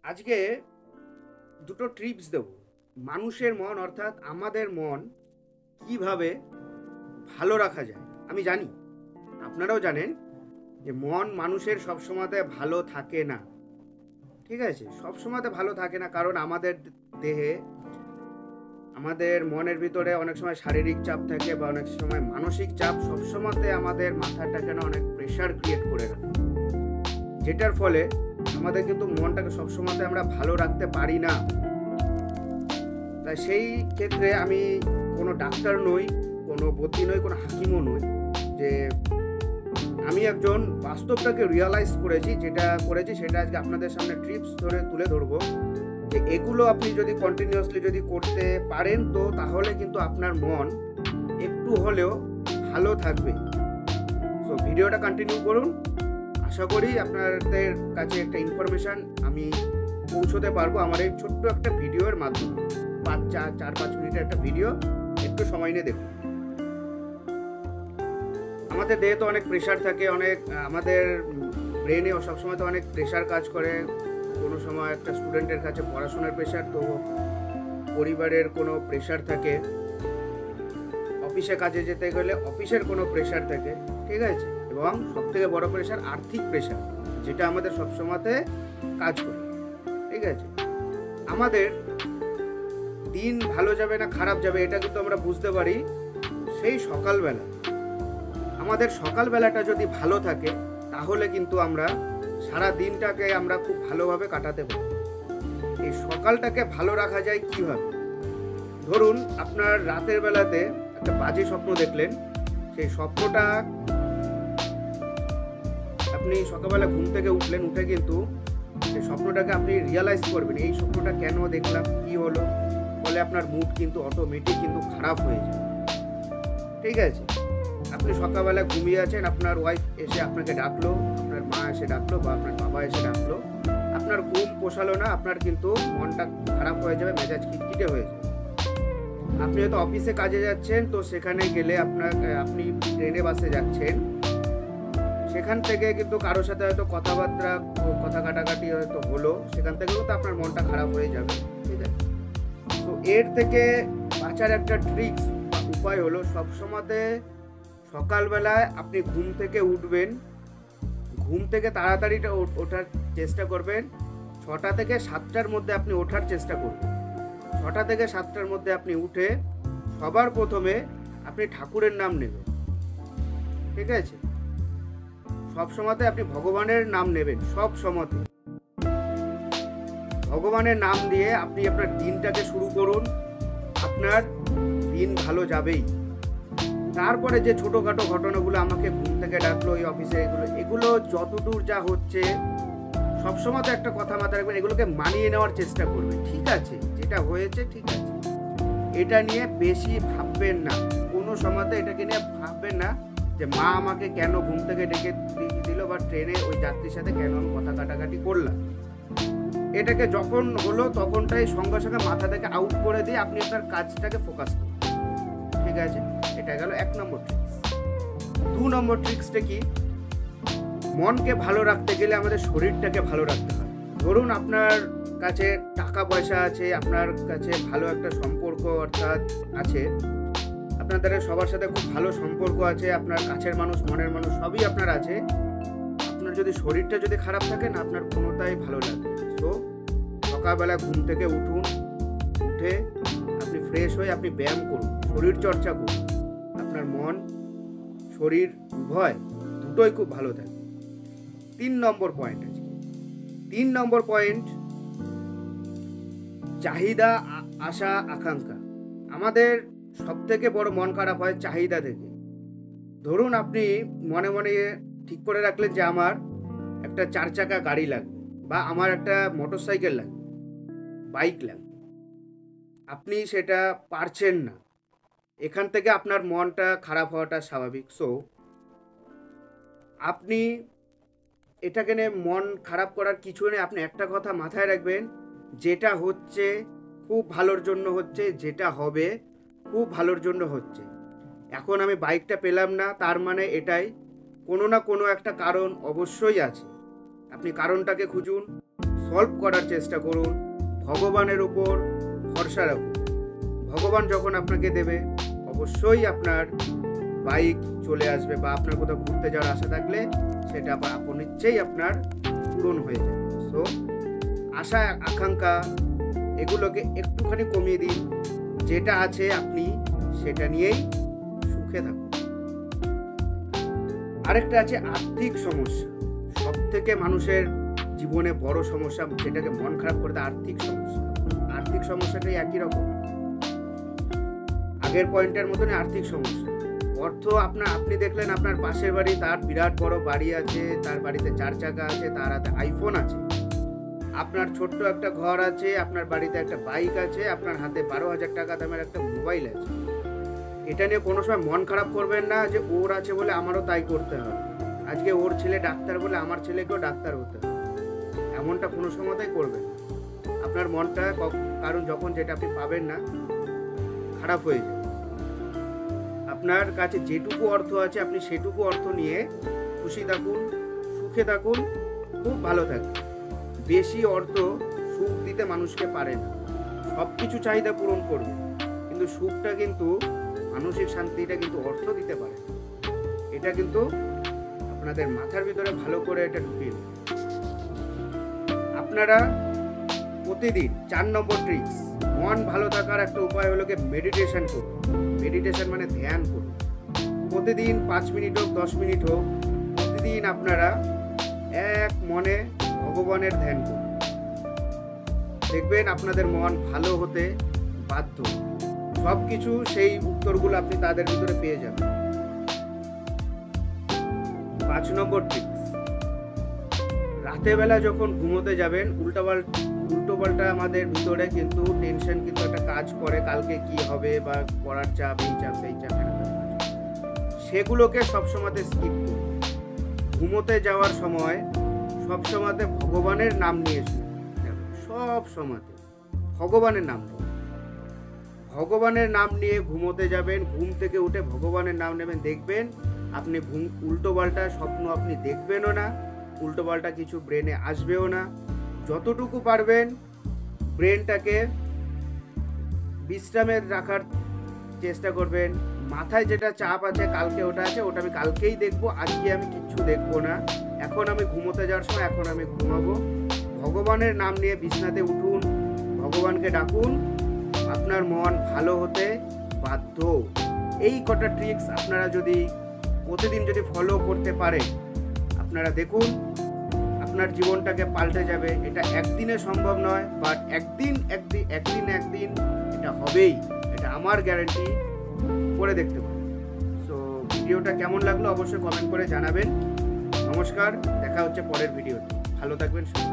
আজকে দুটো টিপস দেব। মানুষের মন অর্থাৎ আমাদের মন কিভাবে ভালো রাখা যায়। আমি জানি, আপনারাও জানেন যে মন মানুষের সবসময়তে ভালো থাকে না। ঠিক আছে, সবসময়তে ভালো থাকে না, কারণ আমাদের দেহে, আমাদের মনের ভিতরে অনেক সময় শারীরিক চাপ থাকে বা অনেক সময় মানসিক চাপ সবসময়তে আমাদের মাথাটাকে না অনেক প্রেশার ক্রিয়েট করে রাখে, যেটার ফলে আমাদের কিন্তু মনটাকে সবসময়তে আমরা ভালো রাখতে পারি না। তাই সেই ক্ষেত্রে আমি কোনো ডাক্তার নই, কোনো বদ্যি নই, কোনো হাকিমও নই, যে আমি একজন বাস্তবটাকে রিয়ালাইজ করেছি, যেটা করেছি সেটা আজকে আপনাদের সামনে ট্রিপস ধরে তুলে ধরবো। যে এগুলো আপনি যদি কন্টিনিউয়াসলি যদি করতে পারেন তো তাহলে কিন্তু আপনার মন একটু হলেও ভালো থাকবে। সো ভিডিওটা কন্টিনিউ করুন, আশা করি আপনাদের কাছে একটা ইনফরমেশান আমি পৌঁছতে পারবো আমার এই ছোট্ট একটা ভিডিওর মাধ্যমে। 4-5 মিনিটের একটা ভিডিও, একটু সময় নিয়ে দেখুন। আমাদের দেহে তো অনেক প্রেশার থাকে, অনেক আমাদের ব্রেনে সবসময় তো অনেক প্রেশার কাজ করে। কোনো সময় একটা স্টুডেন্টের কাছে পড়াশোনার প্রেশার, তো পরিবারের কোনো প্রেশার থাকে, অফিসে কাজে যেতে গেলে অফিসের কোনো প্রেশার থাকে, ঠিক আছে, এবং সবথেকে বড় প্রেশার আর্থিক প্রেশার, যেটা আমাদের সবসময়তে কাজ করে। ঠিক আছে, আমাদের দিন ভালো যাবে না খারাপ যাবে এটা কিন্তু আমরা বুঝতে পারি সেই সকালবেলা। আমাদের সকালবেলাটা যদি ভালো থাকে তাহলে কিন্তু আমরা সারা দিনটাকে আমরা খুব ভালোভাবে কাটাতে পারি। এই সকালটাকে ভালো রাখা যায় কিভাবে? ধরুন আপনার রাতের বেলাতে একটা বাজে স্বপ্ন দেখলেন, সেই স্বপ্নটা আপনি সকালবেলা ঘুম থেকে উঠলেন, উঠে কিন্তু সেই স্বপ্নটাকে আপনি রিয়ালাইজ করবেন, এই স্বপ্নটা কেন দেখলাম, কি হলো, ফলে আপনার মুড কিন্তু অটোমেটিক কিন্তু খারাপ হয়ে যায়। ঠিক আছে, আপনি সকালবেলা ঘুমিয়ে আছেন, আপনার ওয়াইফ এসে আপনাকে ডাকলো, আপনার মা এসে ডাকলো বা আপনার বাবা এসে ডাকলো, আপনার ঘুম পোষালো না, আপনার কিন্তু মনটা খারাপ হয়ে যাবে, মেজাজ খিটখিটে হয়ে যাবে। আপনি হয়তো অফিসে কাজে যাচ্ছেন, তো সেখানে গেলে আপনি ট্রেনে বাসে যাচ্ছেন, সেখান থেকে কিন্তু কারোর সাথে হয়তো কথা কাটাকাটি হয়তো হলো, সেখান থেকে কিন্তু আপনার মনটা খারাপ হয়ে যাবে। ঠিক আছে, তো এর থেকে বাঁচার একটা ট্রিক্স বা উপায় হলো, সবসময়তে সকালবেলায় আপনি ঘুম থেকে উঠবেন, ঘুম থেকে তাড়াতাড়ি ওঠার চেষ্টা করবেন। 6টা থেকে 7টার মধ্যে আপনি ওঠার চেষ্টা করবেন। 6টা থেকে 7টার মধ্যে আপনি উঠে সবার প্রথমে আপনি ঠাকুরের নাম নেবেন। ঠিক আছে, সব সময়তে আপনি ভগবানের নাম নেবেন, সব সময়তে ভগবানের নাম দিয়ে আপনি আপনার দিনটাকে শুরু করুন, আপনার দিন ভালো যাবেই। তারপরে যে ছোটোখাটো ঘটনাগুলো, আমাকে ঘুম থেকে ডাকলো, এই অফিসে এগুলো যতদূর যা হচ্ছে, সবসময় তো একটা কথা মাথায় রাখবেন, এগুলোকে মানিয়ে নেওয়ার চেষ্টা করবেন। ঠিক আছে, যেটা হয়েছে ঠিক আছে, এটা নিয়ে বেশি ভাববেন না, কোনো সময়তে এটাকে নিয়ে ভাববেন না যে মা আমাকে কেন ঘুম থেকে ডেকে দিল বা ট্রেনে ওই যাত্রীর সাথে কেন আমি কথা কাটাকাটি করলাম। এটাকে যখন হলো তখনটাই সঙ্গে সঙ্গে মাথা থেকে আউট করে দিয়ে আপনি আপনার কাজটাকে ফোকাস করুন। ঠিক আছে, এটা গেল 1 নম্বর ট্রিক্স। 2 নম্বর ট্রিক্সটা কি? মনকে ভালো রাখতে গেলে আমাদের শরীরটাকে ভালো রাখতে হয়। ধরুন আপনার কাছে টাকা পয়সা আছে, আপনার কাছে ভালো একটা সম্পর্ক অর্থাৎ আছে, আপনাদের সবার সাথে খুব ভালো সম্পর্ক আছে, আপনার কাছের মানুষ, মনের মানুষ সবই আপনার আছে, আপনার যদি শরীরটা যদি খারাপ থাকে না, আপনার কোনোটাই ভালো লাগবে। তো সকালবেলা ঘুম থেকে উঠুন, উঠে আপনি ফ্রেশ হয়ে আপনি ব্যায়াম করুন, শরীর চর্চা করুন, আপনার মন শরীর উভয় দুটোই খুব ভালো থাকে। 3 নম্বর পয়েন্ট আছে। 3 নম্বর পয়েন্ট, চাহিদা, আশা, আকাঙ্ক্ষা। আমাদের সব থেকে বড় মন খারাপ হয় চাহিদা থেকে। ধরুন আপনি মনে মনে ঠিক করে রাখলেন যে আমার একটা 4 চাকা গাড়ি লাগবে, বা আমার একটা মোটর সাইকেল লাগবে, বাইক লাগবে, আপনি সেটা পারছেন না, এখান থেকে আপনার মনটা খারাপ হওয়াটা স্বাভাবিক। সো আপনি এটাকে নিয়ে মন খারাপ করার কিছু নেই, আপনি একটা কথা মাথায় রাখবেন, যেটা হচ্ছে খুব ভালোর জন্য হচ্ছে, যেটা হবে খুব ভালোর জন্য হচ্ছে। এখন আমি বাইকটা পেলাম না, তার মানে এটাই কোনো না কোনো একটা কারণ অবশ্যই আছে, আপনি কারণটাকে খুঁজুন, সলভ করার চেষ্টা করুন। ভগবানের উপর ভরসা রাখুন। ভগবান যখন আপনাকে দেবে অবশ্যই আপনার বাইক চলে আসবে, বা আপনার কোথাও ঘুরতে যাওয়ার আশা থাকলে সেটা আবার আপন ইচ্ছেই আপনার পূরণ হয়ে যাবে। সো আশা আকাঙ্ক্ষা এগুলোকে একটুখানি কমিয়ে দিন। যেটা আছে আপনি সেটা নিয়েই সুখে থাকুন। আরেকটা আছে আর্থিক সমস্যা। সব থেকে মানুষের জীবনে বড় সমস্যা যেটাকে মন খারাপ করে দেয়, আর্থিক সমস্যা। আর্থিক সমস্যাটাই একই রকম, আগের পয়েন্টের মতনই আর্থিক সমস্যা। অর্থ আপনি দেখলেন আপনার পাশের বাড়ি, তার বিরাট বড় বাড়ি আছে, তার বাড়িতে 4 চাকা আছে, তার হাতে আইফোন আছে। আপনার ছোট্ট একটা ঘর আছে, আপনার বাড়িতে একটা বাইক আছে, আপনার হাতে 12,000 টাকা দামের একটা মোবাইল আছে। এটা নিয়ে কোনো সময় মন খারাপ করবেন না যে ওর আছে বলে আমারও তাই করতে হবে, আজকে ওর ছেলে ডাক্তার বলে আমার ছেলেকেও ডাক্তার হতে হবে, এমনটা কোনো সময়তেই করবেন। আপনার মনটা, কারণ যখন যেটা আপনি পাবেন না খারাপ হয়ে যায়। আপনার কাছে যেটুকু অর্থ আছে আপনি সেটুকু অর্থ নিয়ে খুশি থাকুন, সুখে থাকুন, খুব ভালো থাকুন। বেশি অর্থ সুখ দিতে মানুষকে পারে না। সব কিছু চাহিদা পূরণ করবে, কিন্তু সুখটা কিন্তু, মানসিক শান্তিটা কিন্তু অর্থ দিতে পারে। এটা কিন্তু আপনাদের মাথার ভিতরে ভালো করে এটা ঢুকিয়ে দিন। আপনারা প্রতিদিন 4 নম্বর ট্রিক্স, মন ভালো থাকার একটা উপায় হলো কি মেডিটেশন করুন। মেডিটেশন মানে ধ্যান করুন। প্রতিদিন 5 মিনিট হোক 10 মিনিট হোক, প্রতিদিন আপনারা এক মনে ভগবানের ধ্যান করুন। দেখবেন আপনাদের মন ভালো হতে বাধ্য। সব কিছু সেই উত্তরগুলো আপনি তাদের ভিতরে পেয়ে যাবেন। 5 নম্বর ট্রিক্স, রাতের বেলা যখন ঘুমোতে যাবেন উল্টোপাল্টা আমাদের ভিতরে কিন্তু টেনশন কিন্তু একটা কাজ করে, কালকে কি হবে, বা পড়ার চাপ, এই চাপ সেই চাপ, সেগুলোকে সবসময় স্কিপ করুন। ঘুমোতে যাওয়ার সময় সবসময় ভগবানের নাম নিয়ে সব সময় ভগবানের নাম নিয়ে, ভগবানের নাম নিয়ে ঘুমোতে যাবেন। ঘুম থেকে উঠে ভগবানের নাম নেবেন, দেখবেন আপনি উল্টোপাল্টা স্বপ্ন আপনি দেখবেনও না, উল্টোপাল্টা কিছু ব্রেনে আসবেও না। যতটুকু পারবেন ব্রেনটাকে বিশ্রামে রাখার চেষ্টা করবেন। মাথায় যেটা চাপ আছে, কালকে ওটা আছে, ওটা আমি কালকেই দেখবো, আজকে আমি কিচ্ছু দেখবো না। এখন আমি ঘুমোতে যাওয়ার সময় এখন আমি ঘুমাবো। ভগবানের নাম নিয়ে বিছানাতে উঠুন, ভগবানকে ডাকুন, আপনার মন ভালো হতে বাধ্য। এই কটা ট্রিক্স আপনারা যদি প্রতিদিন যদি ফলো করতে পারেন, আপনারা দেখুন আপনার জীবনটাকে পাল্টে যাবে। এটা একদিনে সম্ভব নয়, বাট একদিন এটা হবেই, এটা আমার গ্যারান্টি। করে দেখতে পারেন। সো ভিডিওটা কেমন লাগলো অবশ্যই কমেন্ট করে জানাবেন। নমস্কার, দেখা হচ্ছে পরের ভিডিওতে। ভালো থাকবেন সবাই।